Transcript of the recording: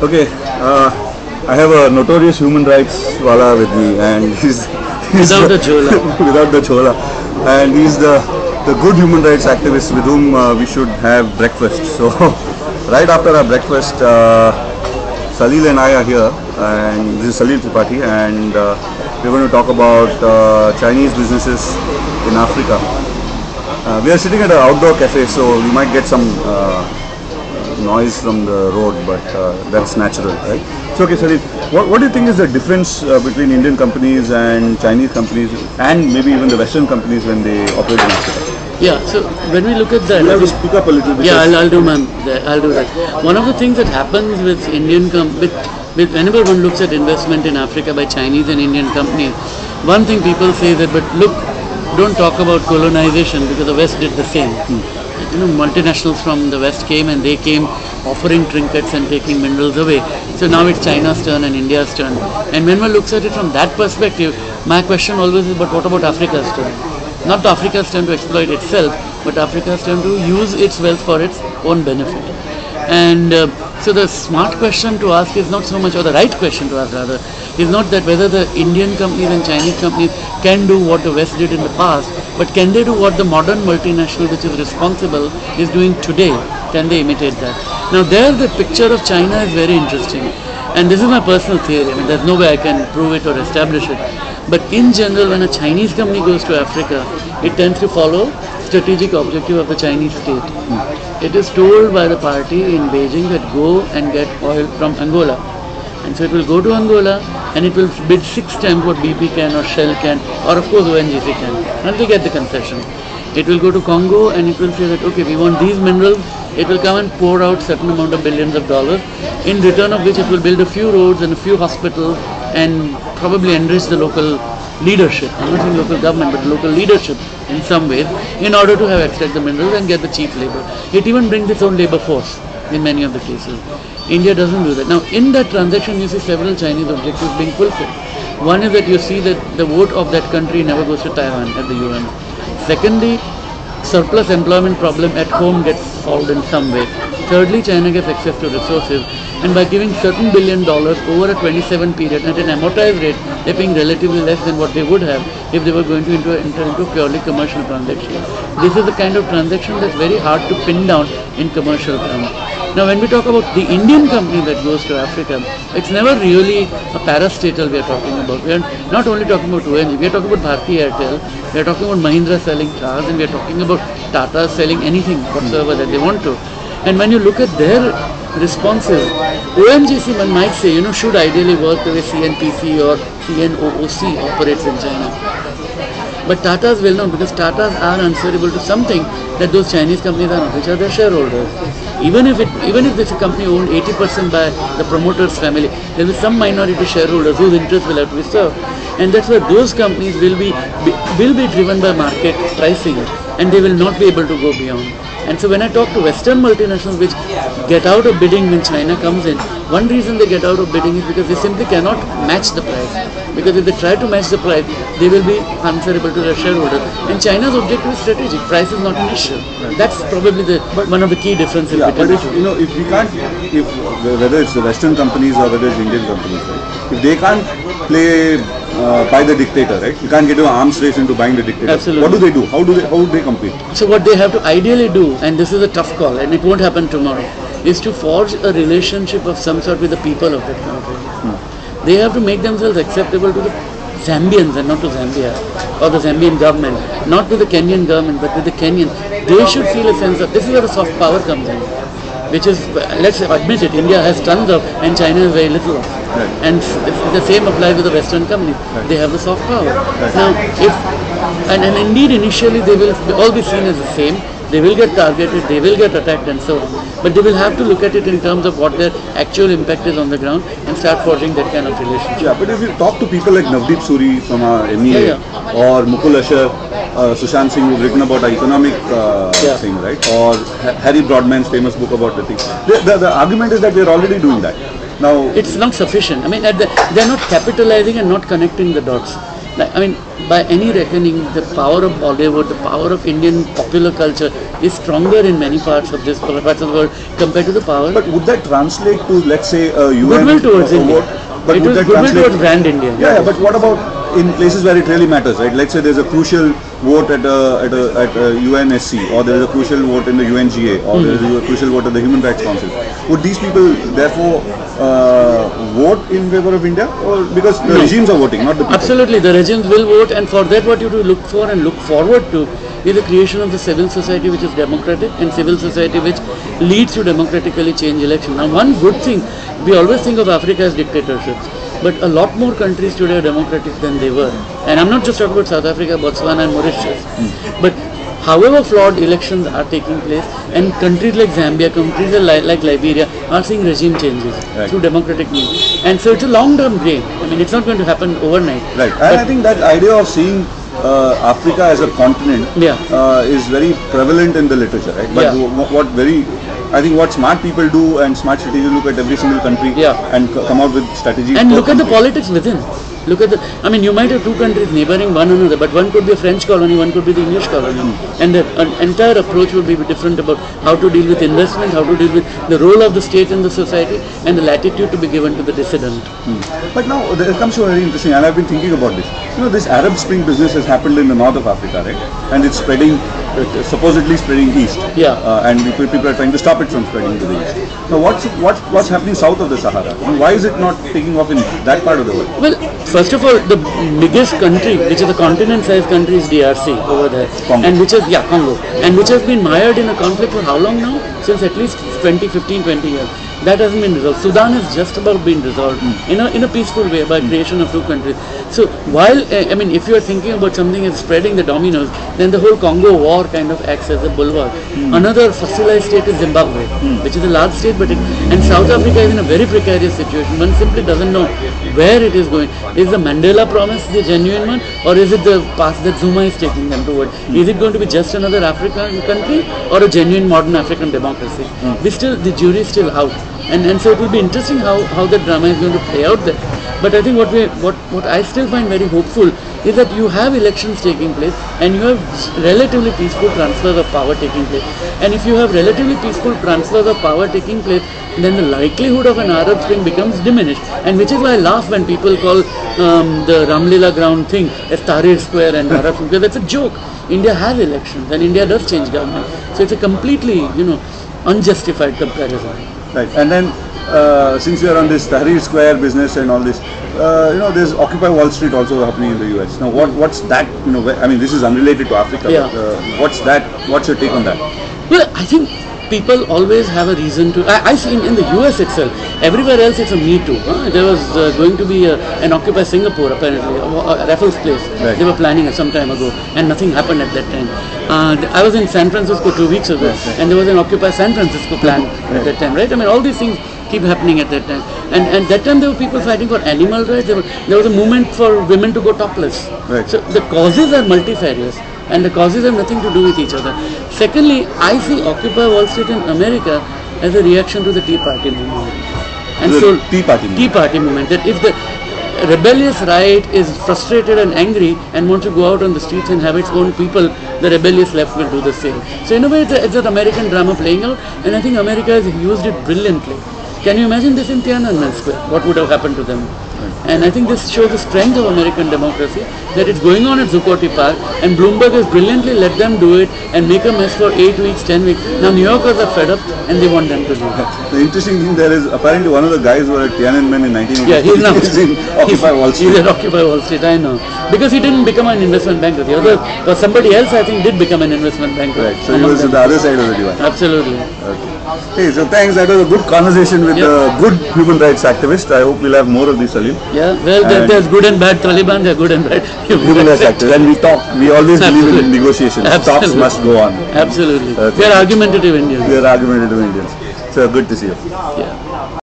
Okay, I have a notorious human rights wala with me, and he's Without the chola. without the chola, and he's the good human rights activist with whom we should have breakfast. So, right after our breakfast, Salil and I are here, and this is Salil Tripathi, and we're going to talk about Chinese businesses in Africa. We are sitting at an outdoor cafe, so we might get some noise from the road, but that's natural, right? So, okay, Salil, what do you think is the difference between Indian companies and Chinese companies, and maybe even the Western companies when they operate in Africa? Yeah, so when we look at that, You have to speak up a little bit. yeah, I'll do that. One of the things that happens with with whenever one looks at investment in Africa by Chinese and Indian companies, one thing people say that, but look, don't talk about colonization because the West did the same. You know, multinationals from the West came and they came offering trinkets and taking minerals away. So now it's China's turn and India's turn. And when one looks at it from that perspective, my question always is, but what about Africa's turn? Not Africa's turn to exploit itself, but Africa's turn to use its wealth for its own benefit. And so the smart question to ask is not so much, or the right question to ask rather, is not that whether the Indian companies and Chinese companies can do what the West did in the past, but can they do what the modern multinational which is responsible is doing today? Can they imitate that? Now there the picture of China is very interesting. And this is my personal theory. I mean, there's no way I can prove it or establish it. But in general, when a Chinese company goes to Africa, it tends to follow strategic objective of the Chinese state. It is told by the party in Beijing that go and get oil from Angola. And so it will go to Angola and it will bid 6 times what BP can or Shell can, or of course ONGC can, and they get the concession. It will go to Congo and it will say that, okay, we want these minerals. It will come and pour out certain amount of billions of dollars, in return of which it will build a few roads and a few hospitals and probably enrich the local leadership. I'm not saying local government, but local leadership in some ways, in order to have extract the minerals and get the cheap labor. It even brings its own labor force in many of the cases. India doesn't do that. Now, in that transaction, you see several Chinese objectives being fulfilled. One is that you see that the vote of that country never goes to Taiwan at the UN. Secondly, surplus employment problem at home gets solved in some way. Thirdly, China gets access to resources, and by giving certain $1 billion over a 27 period at an amortized rate, they're paying relatively less than what they would have if they were going to enter into a purely commercial transaction. This is the kind of transaction that's very hard to pin down in commercial terms. Now, when we talk about the Indian company that goes to Africa, it's never really a parastatal we are talking about. We are not only talking about ONG, we are talking about Bharti Airtel, we are talking about Mahindra selling cars, and we are talking about Tata selling anything whatsoever that they want to. And when you look at their responses, ONGC, one might say, should ideally work the way CNPC or CNOOC operates in China. But Tata's well known because Tata's are answerable to something that those Chinese companies are not, which are their shareholders. Even if this company owned 80% by the promoter's family, there will be some minority shareholders whose interests will have to be served. And that's why those companies will be driven by market pricing, and they will not be able to go beyond. And so when I talk to Western multinationals which get out of bidding when China comes in, one reason they get out of bidding is because they simply cannot match the price. Because if they try to match the price, they will be answerable to their shareholders. And China's objective is strategic. Price is not an issue. That's probably one of the key differences between the two. But if we can't, whether it's the Western companies or whether it's Indian companies, right? If they can't play by the dictator, right? You can't get an arms race into buying the dictator. Absolutely. What do they do? How would they compete? So what they have to ideally do, and this is a tough call, and it won't happen tomorrow, is to forge a relationship of some sort with the people of that country. They have to make themselves acceptable to the Zambians and not to Zambia, or the Zambian government, not to the Kenyan government, but with the Kenyans. They should feel a sense of, this is where the soft power comes in, which is, let's admit it, India has tons of, and China has very little of. Right. And the same applies with the Western companies. Right. They have the soft power. Right. Now, and indeed initially they will all be seen as the same. They will get targeted, they will get attacked and so on. But they will have to look at it in terms of what their actual impact is on the ground and start forging that kind of relationship. Yeah, but if you talk to people like Navdeep Suri from our MEA or Mukul Asher, Sushant Singh, who've written about our economic thing, right? Or Harry Broadman's famous book about the thing. The argument is that we are already doing that. Now, it's not sufficient. I mean, they're not capitalizing and not connecting the dots. I mean, by any reckoning, the power of Bollywood, the power of Indian popular culture is stronger in many parts of the world compared to the power. But would that translate to, let's say, a UN goodwill towards India? But it would was that goodwill translate towards brand India. Yeah, but what about in places where it really matters, right? Let's say there's a crucial vote at a UNSC, or there is a crucial vote in the UNGA, or there is a crucial vote at the Human Rights Council. Would these people therefore vote in favor of India, or because the regimes are voting, not the people? Absolutely, the regimes will vote, and for that what you do look for and look forward to is the creation of the civil society which is democratic, and civil society which leads to democratically change election. Now, one good thing, we always think of Africa as dictatorships, but a lot more countries today are democratic than they were. And I'm not just talking about South Africa, Botswana and Mauritius. But however flawed elections are taking place, and countries like Zambia, countries like Liberia are seeing regime changes through democratic means. And so it's a long-term game. I mean, it's not going to happen overnight. Right. And I think that idea of seeing Africa as a continent is very prevalent in the literature, right? But I think what smart people do, and smart strategists look at every single country and come out with strategies. And look at the politics within. Look at I mean, you might have two countries neighboring one another, but one could be a French colony, one could be the English colony. And the entire approach would be different about how to deal with investment, how to deal with the role of the state in the society, and the latitude to be given to the dissident. But now, it comes to a very interesting, and I've been thinking about this. You know, this Arab Spring business has happened in the north of Africa, right? And it's spreading, supposedly spreading east. And people are trying to stop it from spreading to the east. Now, what's happening south of the Sahara? Why is it not taking off in that part of the world? Well, first of all, the biggest country, which is a continent-sized country, is DRC over there, Congo. And which is Congo, and which has been mired in a conflict for how long now? Since at least 20 years. That hasn't been resolved. Sudan has just about been resolved in a peaceful way by creation of two countries. So while I mean, if you are thinking about something as spreading the dominoes, then the whole Congo war kind of acts as a bulwark. Another fossilized state is Zimbabwe, which is a large state, and South Africa is in a very precarious situation. One simply doesn't know where it is going. Is the Mandela promise the genuine one, or is it the path that Zuma is taking them toward? Is it going to be just another African country, or a genuine modern African democracy? The jury is still out. And so it will be interesting how the drama is going to play out there. But I think what I still find very hopeful is that you have elections taking place, and you have relatively peaceful transfers of power taking place. And if you have relatively peaceful transfers of power taking place, then the likelihood of an Arab Spring becomes diminished. And which is why I laugh when people call the Ramlila ground thing as Tahrir Square and Arab Spring, because that's a joke. India has elections, and India does change government. So it's a completely, unjustified comparison. Right, and then since we are on this Tahrir Square business and all this, there's Occupy Wall Street also happening in the US. Now, what's that? I mean, this is unrelated to Africa. But, what's that? What's your take on that? Well, I think people always have a reason to. I see in the US itself, everywhere else it's a Me Too. There was going to be an Occupy Singapore, apparently, Raffles Place. They were planning it some time ago, and nothing happened at that time. I was in San Francisco 2 weeks ago, and there was an Occupy San Francisco plan at that time, right? I mean, all these things keep happening at that time. And that time there were people fighting for animal rights. There was a movement for women to go topless. So the causes are multifarious, and the causes have nothing to do with each other. Secondly, I see Occupy Wall Street in America as a reaction to the Tea Party movement. And so Tea Party movement. That if the rebellious right is frustrated and angry and wants to go out on the streets and have its own people, the rebellious left will do the same. So in a way, it's an American drama playing out, and I think America has used it brilliantly. Can you imagine this in Tiananmen Square? What would have happened to them? And I think this shows the strength of American democracy, that it's going on at Zuccotti Park, and Bloomberg has brilliantly let them do it and make a mess for 8 weeks, 10 weeks. Now New Yorkers are fed up and they want them to do it. The interesting thing there is, apparently one of the guys who were at Tiananmen in 1984 he's in Occupy Wall Street. He's at Occupy Wall Street, I know. Because he didn't become an investment banker. The other, or somebody else I think did become an investment banker. Right, so he was on the other side of the divide. Absolutely. Okay. Hey, so thanks. That was a good conversation with a good human rights activist. I hope we'll have more of these, Salil. Yeah, well, there's good and bad Taliban, they're good and bad human rights activists. And we always believe in negotiations. Talks must go on. Absolutely. We are argumentative Indians. We are argumentative Indians. So good to see you. Yeah.